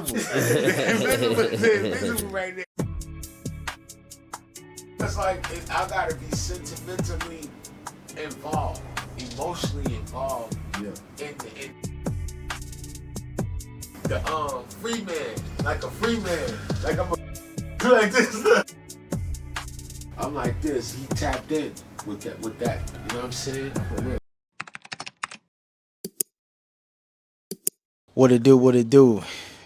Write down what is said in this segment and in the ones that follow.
invisible right there. It's like I gotta be sentimentally involved, emotionally involved in the free man, like a free man, like I'm like this. I'm like this. He tapped in with that. You know what I'm saying? For real. What it do, what it do?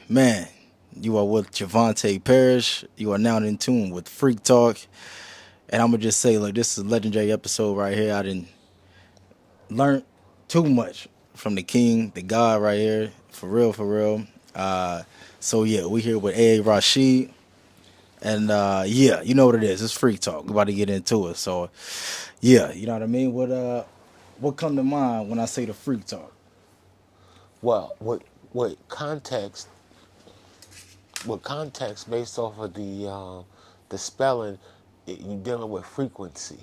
Man, you are with Javante Parrish. You are now in tune with FreqTalk. And I'm going to just say, look, this is a legendary episode right here. I didn't learn too much from the king, the God right here. For real, for real. So, yeah, we here with A.A. Rashid. And, yeah, you know what it is. It's FreqTalk. We're about to get into it. So, yeah, you know what I mean? What come to mind when I say the FreqTalk? Well, what context? What context based off of the spelling? You're dealing with frequency.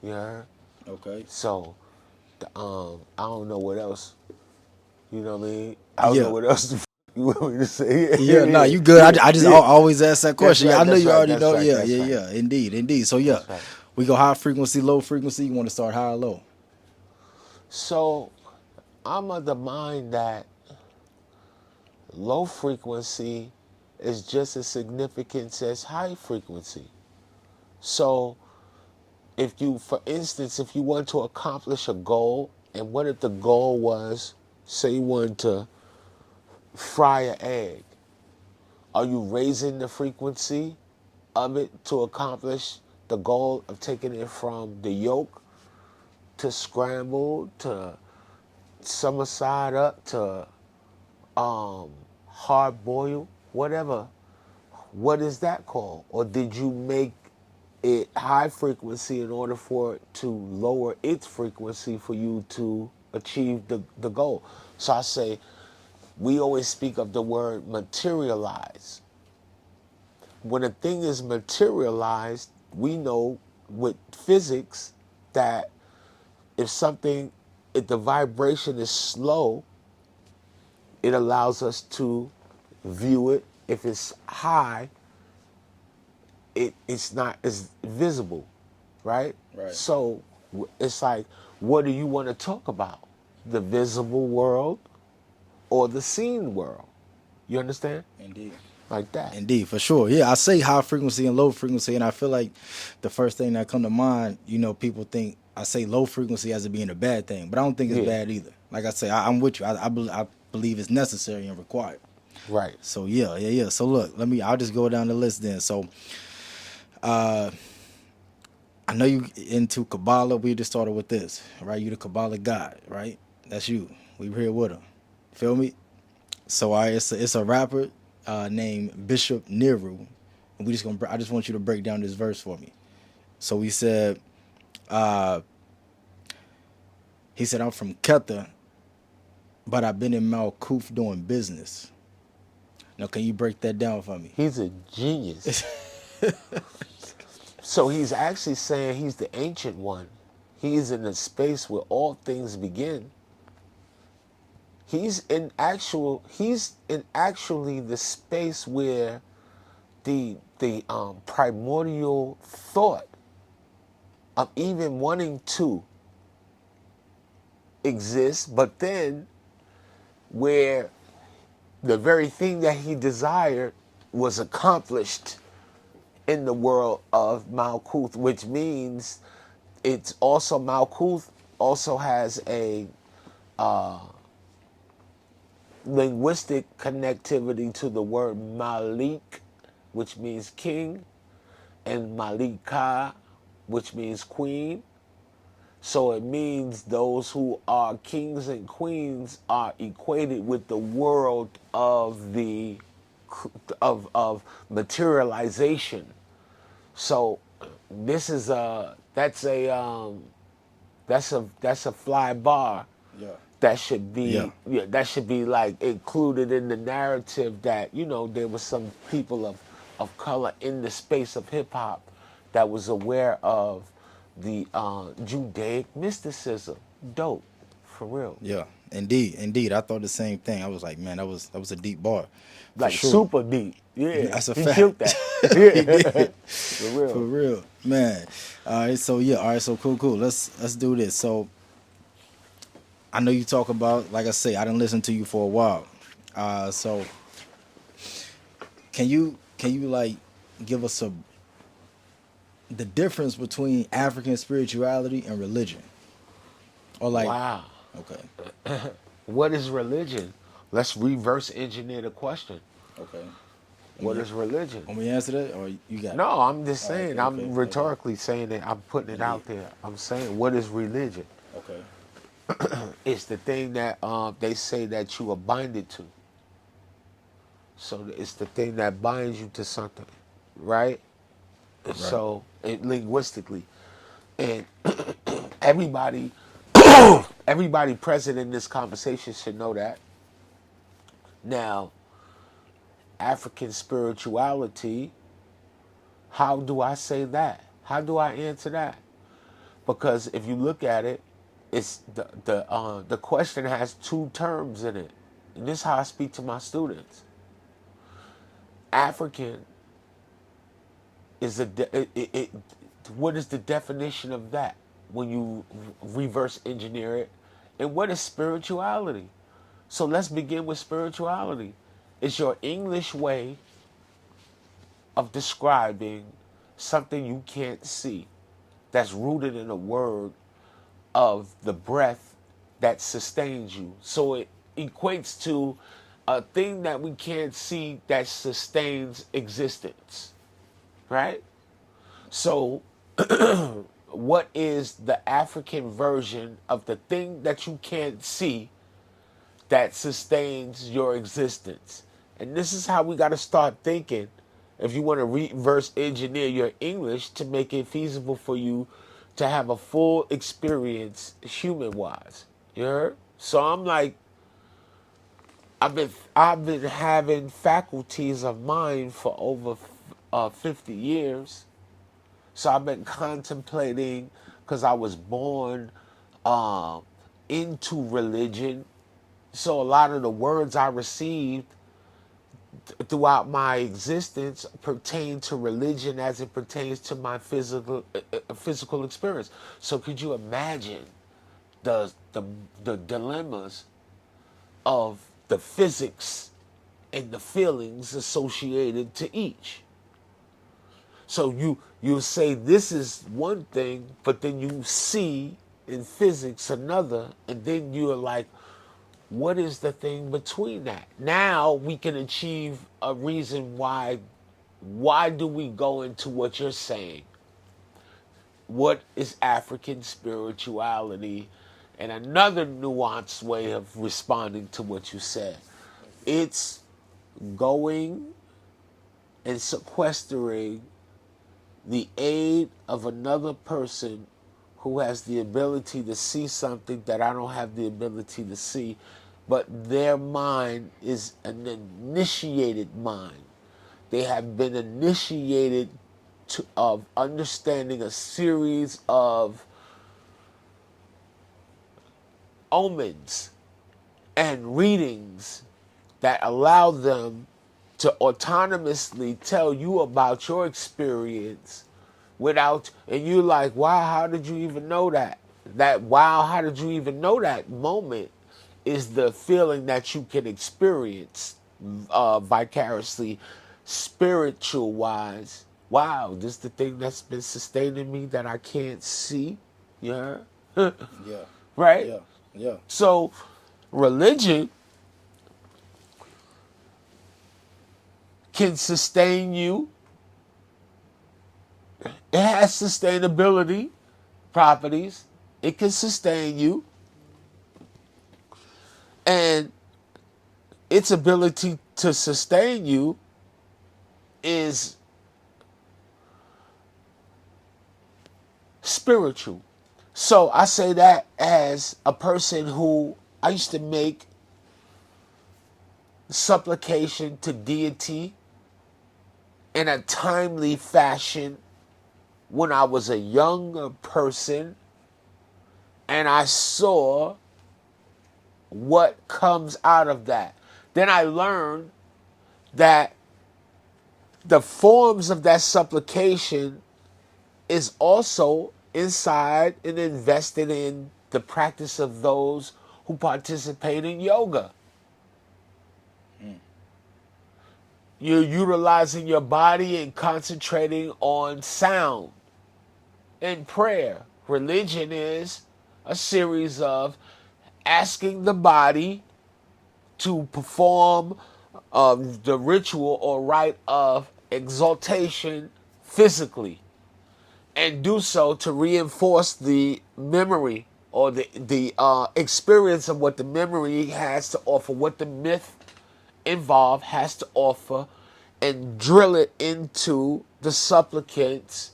You heard? Okay. So, I don't know what else. You know what I mean? I don't know Yeah. what else you want me to say. Yeah, nah, you good. I just always ask that question. Right, I know you already that's know. right, Yeah, that's yeah, right. yeah. Indeed. So yeah, That's right. we go high frequency, low frequency. You want to start high or low? So, I'm of the mind that low frequency is just as significant as high frequency. So, for instance, if you want to accomplish a goal, and what if the goal was, say you wanted to fry an egg, are you raising the frequency of it to accomplish the goal of taking it from the yolk to scrambled to summer side up to hard boiled, whatever? What is that called? Or did you make it high frequency in order for it to lower its frequency for you to achieve the goal? So I say, we always speak of the word materialize. When a thing is materialized, we know with physics that if the vibration is slow, it allows us to view it. If it's high, it's not as visible, right? Right. So it's like, what do you want to talk about? The visible world or the seen world? You understand? Indeed. Like that. Indeed, for sure. Yeah, I say high frequency and low frequency, and I feel like the first thing that come to mind, people think I say low frequency as it being a bad thing, but I don't think it's Yeah. bad either. Like I say, I'm with you. I believe it's necessary and required. Right. So yeah. So look, I'll just go down the list then. So I know you into Kabbalah. We just started with this, right? You the Kabbalah God, right? That's you. We here with him. Feel me? So it's a rapper named Bishop Nehru, and I just want you to break down this verse for me. So he said I'm from Ketha, but I've been in Malkuth doing business. Now, can you break that down for me? He's a genius. So he's actually saying he's the ancient one. He's in a space where all things begin. He's in actually the space where the primordial thought of even wanting to exist, but then where the very thing that he desired was accomplished in the world of Malkuth, which means it's also Malkuth also has a linguistic connectivity to the word Malik, which means king, and Malika, which means queen. So it means those who are kings and queens are equated with the world of materialization. So this is that's a fly bar. Yeah. That should be Yeah. that should be like included in the narrative that there was some people of color in the space of hip hop that was aware of the Judaic mysticism. Dope, for real. Yeah. Indeed. I thought the same thing. I was like, man, that was a deep bar, for Like sure. super deep. Yeah, That's a he killed fact. that. He Yeah, did, for for real. real, man. All right, so yeah, all right, so cool. Let's do this. So I know you talk about, like I say, I didn't listen to you for a while. So can you like give us the difference between African spirituality and religion, or like, Wow. okay, What is religion? Let's reverse engineer the question. okay, What is religion? want me to answer that, or you got it? No, I'm just Oh, saying, okay, I'm okay. rhetorically saying it, I'm putting it Indeed. out there. I'm saying, what is religion? Okay. It's the thing that they say that you are binded to. So it's the thing that binds you to something, right? Right. So linguistically, and everybody, everybody present in this conversation should know that. Now, African spirituality, how do I say that? How do I answer that? Because if you look at it, it's the question has two terms in it, and this is how I speak to my students. African is what is the definition of that when you reverse engineer it, and what is spirituality? So let's begin with spirituality. It's your English way of describing something you can't see, that's rooted in a word of the breath that sustains you. So it equates to a thing that we can't see that sustains existence, right? So, what is the African version of the thing that you can't see that sustains your existence? And this is how we got to start thinking if you want to reverse engineer your English to make it feasible for you to have a full experience human wise. You heard? So I'm like, I've been having faculties of mind for over 50 years. So I've been contemplating because I was born uh, into religion. So a lot of the words I received throughout my existence pertain to religion as it pertains to my physical experience. So could you imagine the the, the dilemmas of the physics and the feelings associated to each? So you say this is one thing, but then you see in physics another, and then you're like, what is the thing between that? Now we can achieve a reason why. Why do we go into what you're saying? What is African spirituality? And another nuanced way of responding to what you said. It's going and sequestering the aid of another person who has the ability to see something that I don't have the ability to see, but their mind is an initiated mind. They have been initiated of understanding a series of omens and readings that allow them to autonomously tell you about your experience without, and you're like, wow, how did you even know that? That wow, how did you even know that moment is the feeling that you can experience vicariously, spiritual wise. Wow, this is the thing that's been sustaining me that I can't see. Yeah. Yeah. Right? Yeah. Yeah. So, religion can sustain you. It has sustainability properties. It can sustain you. And its ability to sustain you is spiritual. So I say that as a person who I used to make supplication to deity in a timely fashion when I was a younger person, and I saw what comes out of that. Then I learned that the forms of that supplication is also inside and invested in the practice of those who participate in yoga. You're utilizing your body and concentrating on sound and prayer. Religion is a series of asking the body to perform the ritual or rite of exaltation physically, and do so to reinforce the memory or the experience of what the memory has to offer, what the myth involved has to offer, and drill it into the supplicant's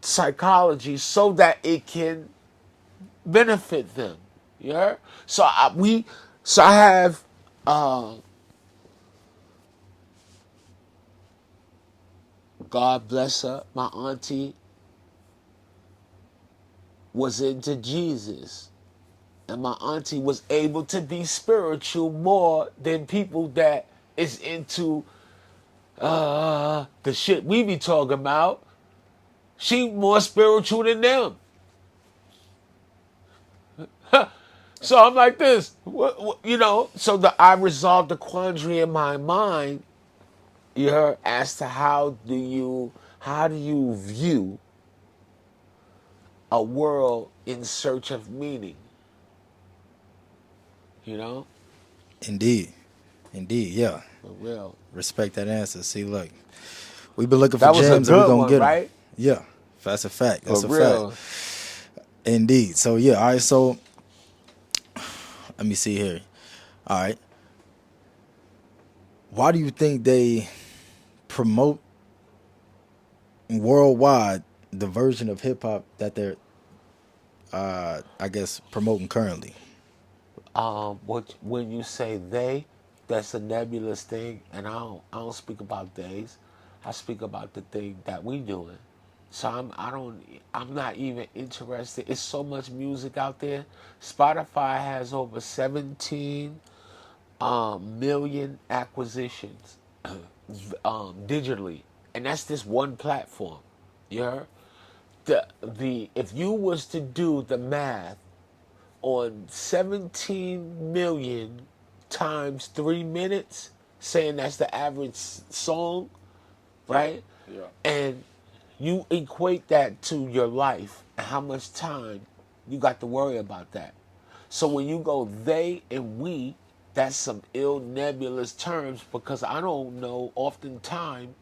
psychology so that it can benefit them. Yeah. So I have God bless her, my auntie was into Jesus. And my auntie was able to be spiritual more than people that is into the shit we be talking about. She more spiritual than them. So I'm like this, so I resolved the quandary in my mind, as to how do you view a world in search of meaning, Indeed. Yeah. For real. Respect that answer. See, look, we've been looking for That was a gems and we're good going to one, get them. right? Yeah. That's a fact. For That's a fact. real. Indeed. So, yeah. All right. So, let me see here. All right. Why do you think they promote worldwide the version of hip hop that they're, I guess, promoting currently? When you say they, that's a nebulous thing, and I don't speak about days. I speak about the thing that we doing. So I'm not even interested. It's so much music out there. Spotify has over 17 million acquisitions digitally, and that's just one platform. You heard? The if you was to do the math on 17 million times 3 minutes, saying that's the average song, right? Yeah. And you equate that to your life and how much time you got to worry about that. So when you go they and we, that's some ill nebulous terms, because I don't know oftentimes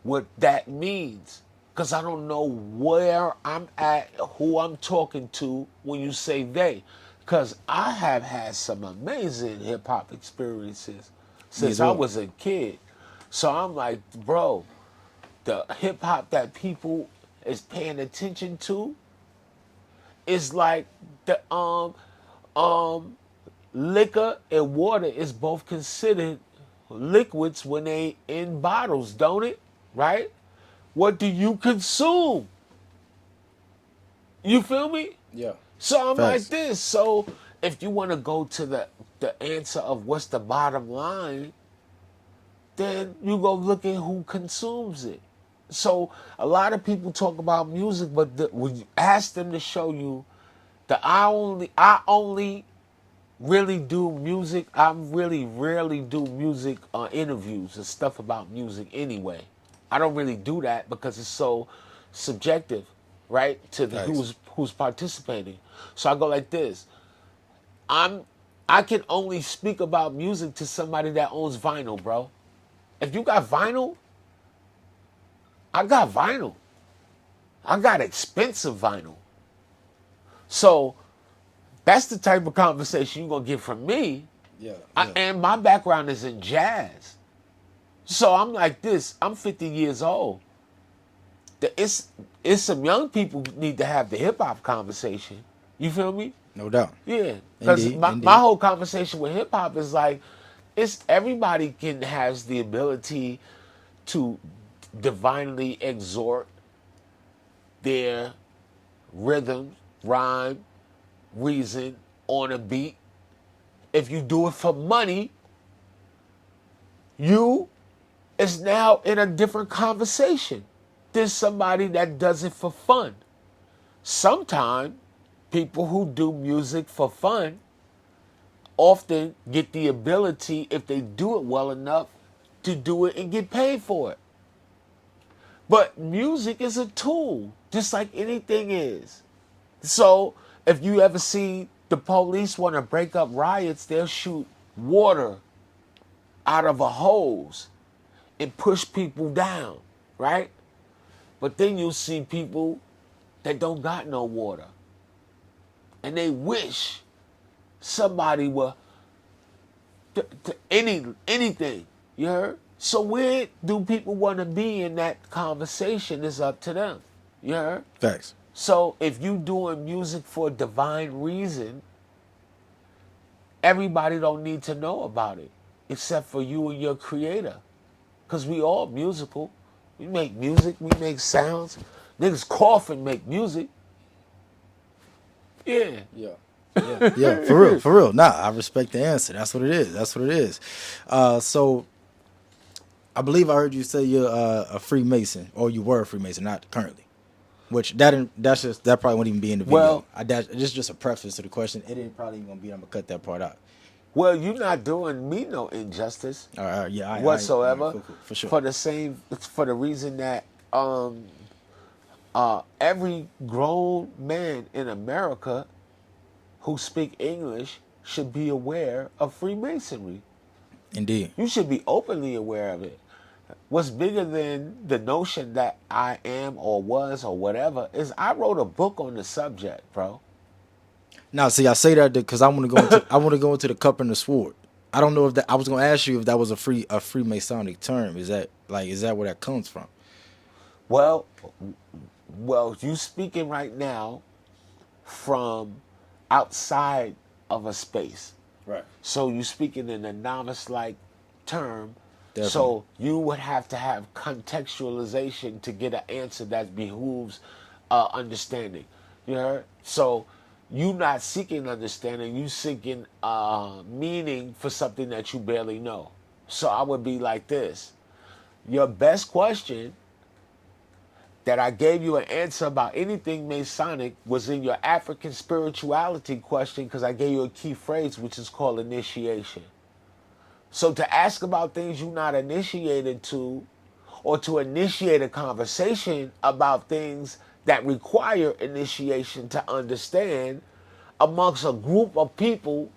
what that means. Because I don't know where I'm at, who I'm talking to when you say they. Because I have had some amazing hip hop experiences since I well. was a kid. So I'm like, bro, the hip hop that people is paying attention to is like the liquor and water is both considered liquids when they in bottles, don't it? Right? What do you consume? You feel me? Yeah. So I'm like Facts. this. So if you want to go to the answer of what's the bottom line, then you go look at who consumes it. So a lot of people talk about music, but when you ask them to show you that I only really do music. I really rarely do music interviews and stuff about music anyway. I don't really do that because it's so subjective, right? To the Facts. who's participating. So I go like this. I can only speak about music to somebody that owns vinyl, bro. If you got vinyl, I got vinyl. I got expensive vinyl. So that's the type of conversation you're gonna get from me. Yeah. And my background is in jazz. So I'm like this. I'm 50 years old. It's some young people need to have the hip hop conversation. You feel me? No doubt. Yeah. Because Indeed. my whole conversation with hip hop is like, it's everybody has the ability to divinely exhort their rhythm, rhyme, reason on a beat, If you do it for money, you is now in a different conversation than somebody that does it for fun. Sometimes people who do music for fun often get the ability, if they do it well enough, to do it and get paid for it. But music is a tool, just like anything is. So if you ever see the police want to break up riots, they'll shoot water out of a hose and push people down, right? But then you'll see people that don't got no water. And they wish somebody would anything. You heard? So where do people want to be in that conversation is up to them. You heard? Facts. So if you doing music for a divine reason, everybody don't need to know about it except for you and your creator. Because we all musical. We make music, we make sounds. Niggas cough and make music. Yeah. Yeah, for real, for real. Nah, I respect the answer. That's what it is. That's what it is. So I believe I heard you say you're a Freemason, or you were a Freemason, not currently. Which that probably won't even be in the video. Well, It's just a preface to the question. It ain't probably even gonna be. I'm gonna cut that part out. Well, you're not doing me no injustice All right, yeah, whatsoever. all right, cool, for sure. For the reason that every grown man in America who speak English should be aware of Freemasonry. Indeed. You should be openly aware of it. What's bigger than the notion that I am or was or whatever is I wrote a book on the subject, bro. Now, see, I say that because I want to go into the cup and the sword. I don't know if that. I was going to ask you if that was a Freemasonic term. Is that where that comes from? Well, you speaking right now from outside of a space. Right. So you speaking in a novice-like term. Definitely. So you would have to have contextualization to get an answer that behooves understanding. You heard? So you not seeking understanding, you seeking meaning for something that you barely know. So I would be like this. Your best question that I gave you an answer about anything Masonic was in your African spirituality question, because I gave you a key phrase, which is called initiation. So to ask about things you're not initiated to, or to initiate a conversation about things that require initiation to understand amongst a group of people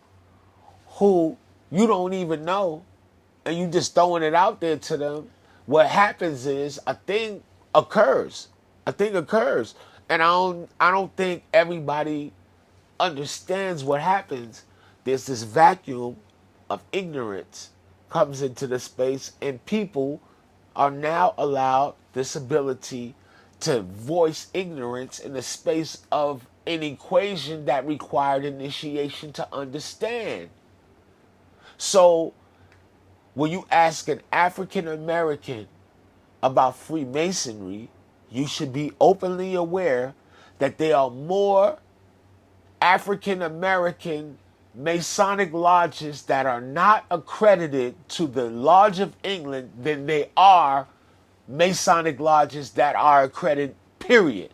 who you don't even know, and you just throwing it out there to them, what happens is a thing occurs. A thing occurs. And I don't think everybody understands what happens. There's this vacuum of ignorance comes into the space, and people are now allowed this ability to voice ignorance in the space of an equation that required initiation to understand. So when you ask an African American about Freemasonry, you should be openly aware that there are more African American Masonic lodges that are not accredited to the Lodge of England than they are Masonic lodges that are accredited, period.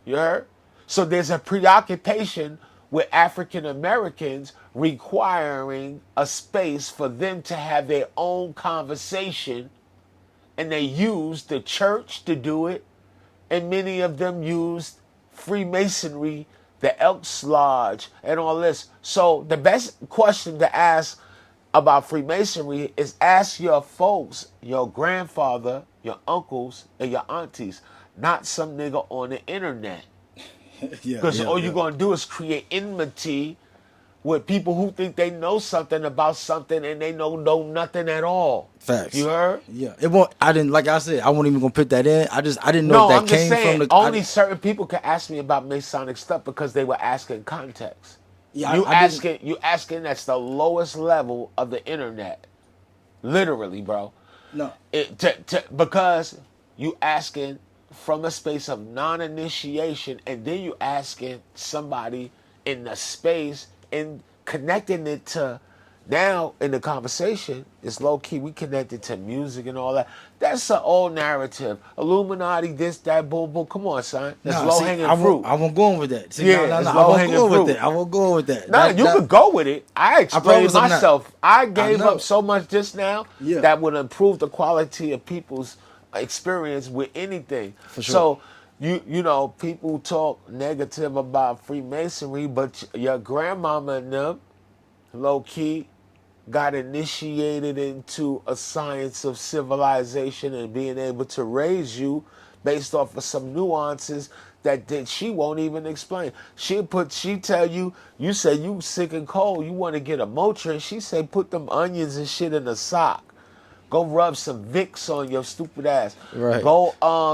You heard? So there's a preoccupation with African Americans requiring a space for them to have their own conversation, and they use the church to do it, and many of them used Freemasonry, the Elks Lodge, and all this. So the best question to ask about Freemasonry is ask your folks, your grandfather, your uncles, and your aunties, not some nigga on the internet. Because all you're going to do is create enmity with people who think they know something about something and they know nothing at all. Facts. You heard? Yeah. It won't. I didn't. Like I said, I wasn't even gonna put that in. I didn't know No, if that I'm just came saying, from the. only certain people can ask me about Masonic stuff because they were asking context. Yeah, you I didn't- asking that's the lowest level of the internet. Literally, bro. No. Because you asking from a space of non-initiation, and then you asking somebody in the space in connecting it to now in the conversation, it's low key. We connected to music and all that. That's an old narrative. Illuminati, this, that, boom, boom. Come on, son. That's No, low see, hanging fruit. I won't go in with that. See, Yeah, no, it's I low won't hanging go with fruit. that. I won't go with that. No, you could go with it. I explained promise I'm not. myself. I gave know. up so much just now Yeah. that would improve the quality of people's experience with anything. For sure. So you know, people talk negative about Freemasonry, but your grandmama and them, low key, got initiated into a science of civilization and being able to raise you based off of some nuances that she won't even explain. She tell you, you say you sick and cold, you want to get a Motrin. She say put them onions and shit in a sock. Go rub some Vicks on your stupid ass. Right.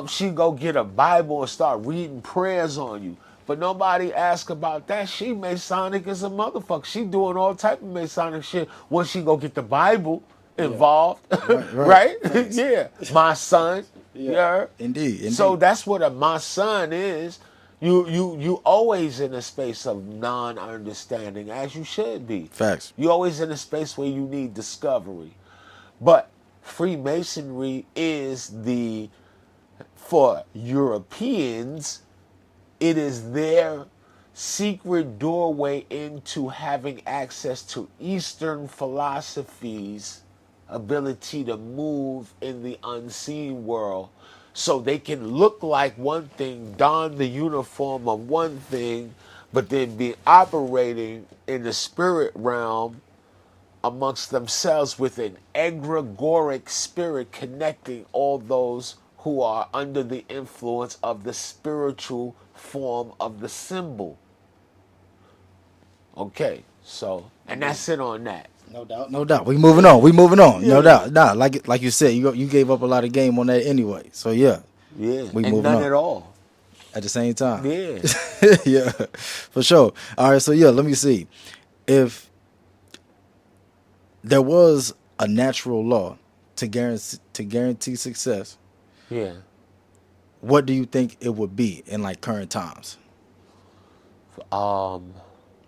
She go get a Bible and start reading prayers on you. But nobody ask about that. She Masonic as a motherfucker. She doing all type of Masonic shit when she go get the Bible involved. Right. Right? Yeah. My son. Yeah. Indeed. So that's what a my son is. You always in a space of non-understanding, as you should be. Facts. You always in a space where you need discovery. But Freemasonry is for Europeans, it is their secret doorway into having access to Eastern philosophies, ability to move in the unseen world. So they can look like one thing, don the uniform of one thing, but then be operating in the spirit realm amongst themselves with an egregoric spirit connecting all those who are under the influence of the spiritual form of the symbol. Okay, so, and that's it on that. No doubt. No doubt. We moving on. No doubt. Nah, like you said, you gave up a lot of game on that anyway. So yeah. Yeah, We and moving none on. at all. At the same time. Yeah. Yeah. For sure. All right, so yeah, let me see. If there was a natural law to guarantee success, Yeah. what do you think it would be in like current times?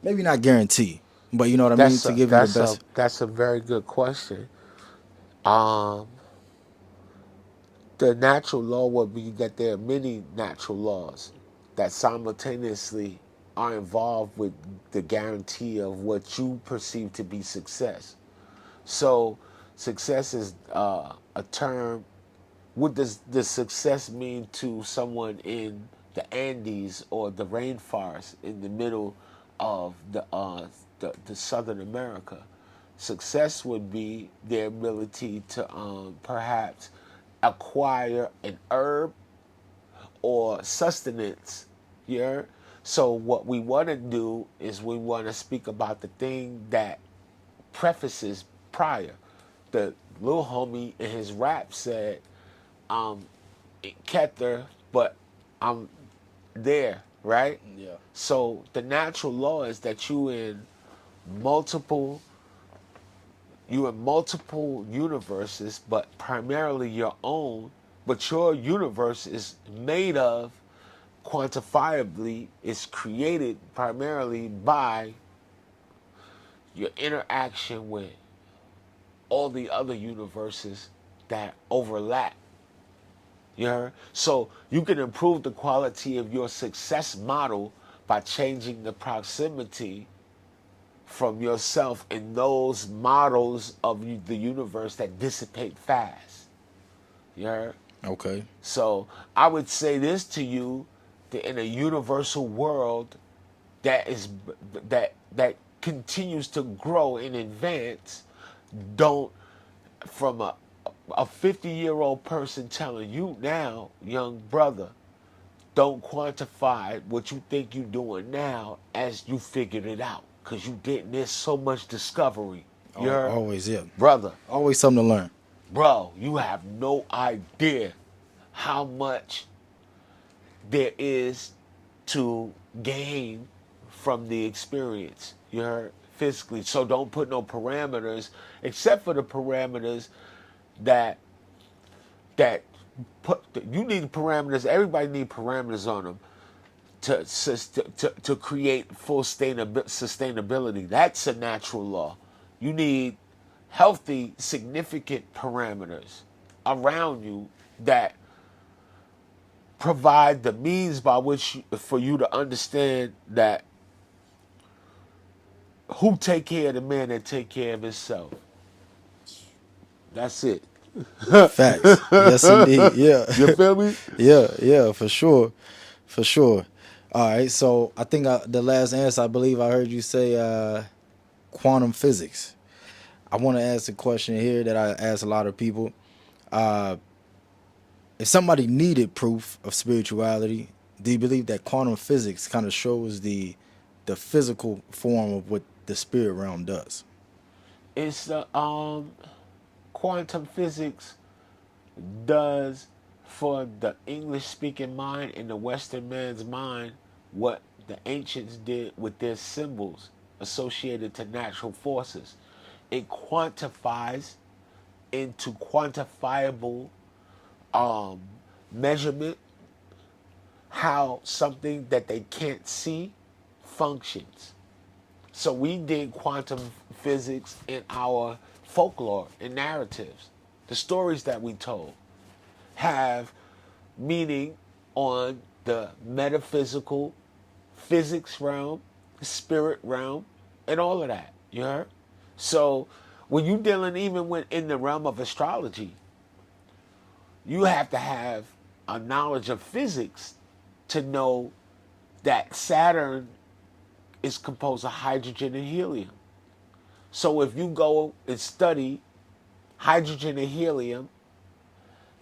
Maybe not guarantee, but you know what I mean, to give you the best. That's a very good question. Um, the natural law would be that there are many natural laws that simultaneously are involved with the guarantee of what you perceive to be success. So, success is a term. What does the success mean to someone in the Andes or the rainforest in the middle of the Southern America? Success would be their ability to perhaps acquire an herb or sustenance. Yeah. So what we want to do is we want to speak about the thing that prefaces prior. The little homie in his rap said, Kether, but I'm there, right? Yeah. So the natural law is that multiple you in multiple universes, but primarily your own, but your universe is made of quantifiably, is created primarily by your interaction with all the other universes that overlap. You heard? So you can improve the quality of your success model by changing the proximity from yourself in those models of the universe that dissipate fast. You heard? Okay. So I would say this to you, that in a universal world that continues to grow and advance, don't from a 50-year-old person telling you now, young brother, don't quantify what you think you're doing now as you figured it out. Because you didn't. There's so much discovery. You heard? Always, yeah. Brother, Always something to learn. bro, you have no idea how much there is to gain from the experience. You heard? Physically. So don't put no parameters, except for the parameters that you need parameters. Everybody need parameters on them to create full sustainability. That's a natural law. You need healthy, significant parameters around you that provide the means by which for you to understand that who take care of the man that take care of himself. That's it. Facts. Yes, indeed. Yeah. You feel me? Yeah, for sure. For sure. All right, so I think the last answer, I believe I heard you say quantum physics. I want to ask a question here that I ask a lot of people. If somebody needed proof of spirituality, do you believe that quantum physics kind of shows the physical form of what the spirit realm does? It's the quantum physics does for the English speaking mind and the Western man's mind what the ancients did with their symbols associated to natural forces. It quantifies into quantifiable measurement how something that they can't see functions. So we did quantum physics in our folklore and narratives. The stories that we told have meaning on the metaphysical, physics realm, spirit realm, and all of that. You heard? So when you're dealing even with in the realm of astrology, you have to have a knowledge of physics to know that Saturn is composed of hydrogen and helium. So if you go and study hydrogen and helium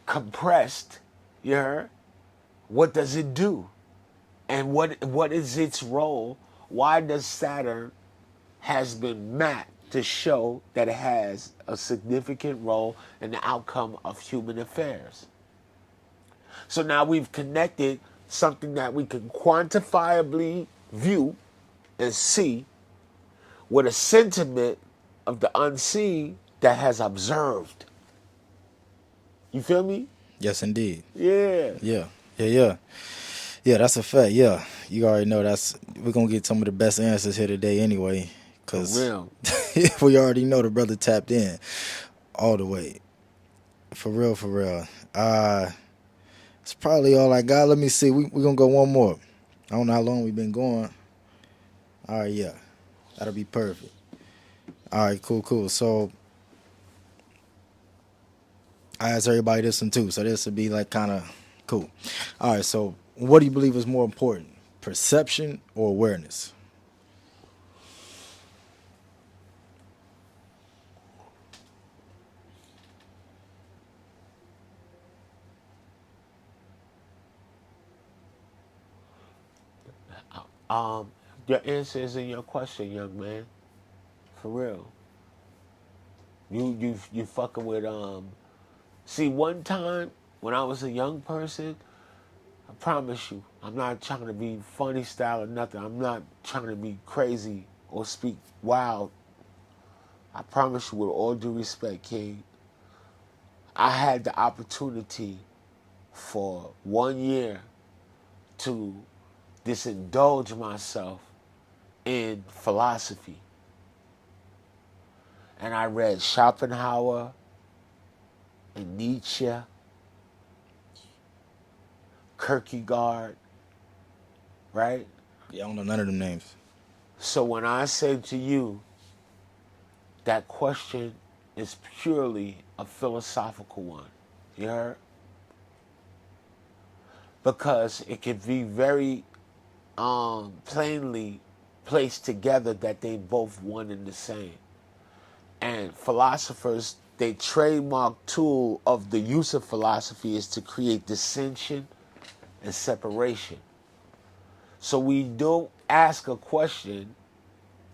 compressed, you heard, what does it do? And what is its role? Why does Saturn has been mapped to show that it has a significant role in the outcome of human affairs? So now we've connected something that we can quantifiably view and see with a sentiment of the unseen that has observed. You feel me? Yes, indeed. Yeah. Yeah, that's a fact. Yeah, you already know we're going to get some of the best answers here today anyway, For because real. we already know the brother tapped in all the way. For real, for real. It's probably all I got. Let me see. We're going to go one more. I don't know how long we've been going. All right, yeah. That'll be perfect. All right, cool. So I asked everybody this one too, so this would be like kind of cool. All right, so what do you believe is more important, perception or awareness? Your answer is in your question, young man. For real. You fucking with See, one time when I was a young person, I promise you, I'm not trying to be funny style or nothing. I'm not trying to be crazy or speak wild. I promise you, with all due respect, King, I had the opportunity for 1 year to disindulge myself in philosophy. And I read Schopenhauer and Nietzsche, Kierkegaard, right? Yeah, I don't know none of them names. So when I say to you that question is purely a philosophical one, you heard? Because it can be very plainly placed together that they both one and the same. And philosophers, their trademark tool of the use of philosophy is to create dissension and separation. So we don't ask a question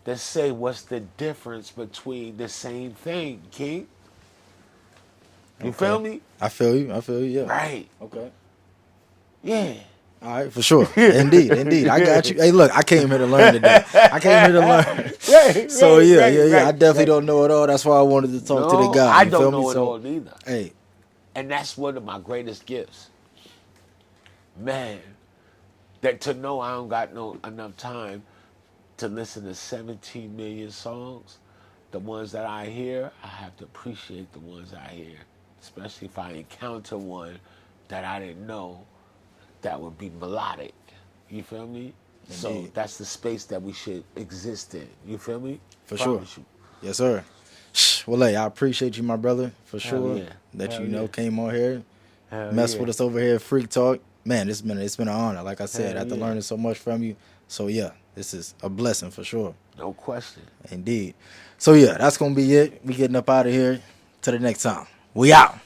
that say what's the difference between the same thing, King. You feel me? I feel you, yeah. Right. Okay. Yeah. All right, for sure. Indeed. I got you. Hey, look, I came here to learn today. Right, So, right, I definitely don't know it all. That's why I wanted to talk to the guy. I You feel don't me? know it So, all either. hey, And that's one of my greatest gifts. Man, That to know I don't got no enough time to listen to 17 million songs. The ones that I hear, I have to appreciate the ones I hear, especially if I encounter one that I didn't know that would be melodic. You feel me? So Indeed. that's the space that we should exist in. You feel me? For sure. Promise you. Yes, sir. Well, hey, I appreciate you, my brother, for Hell sure. yeah. That Hell you yeah. know came on here, Hell mess yeah. with us over here at Freak Talk. Man, it's been an honor. Like I said, Hell after yeah. learning so much from you. So yeah, this is a blessing for sure. No question. Indeed. So yeah, that's gonna be it. We getting up out of here. Till the next time. We out.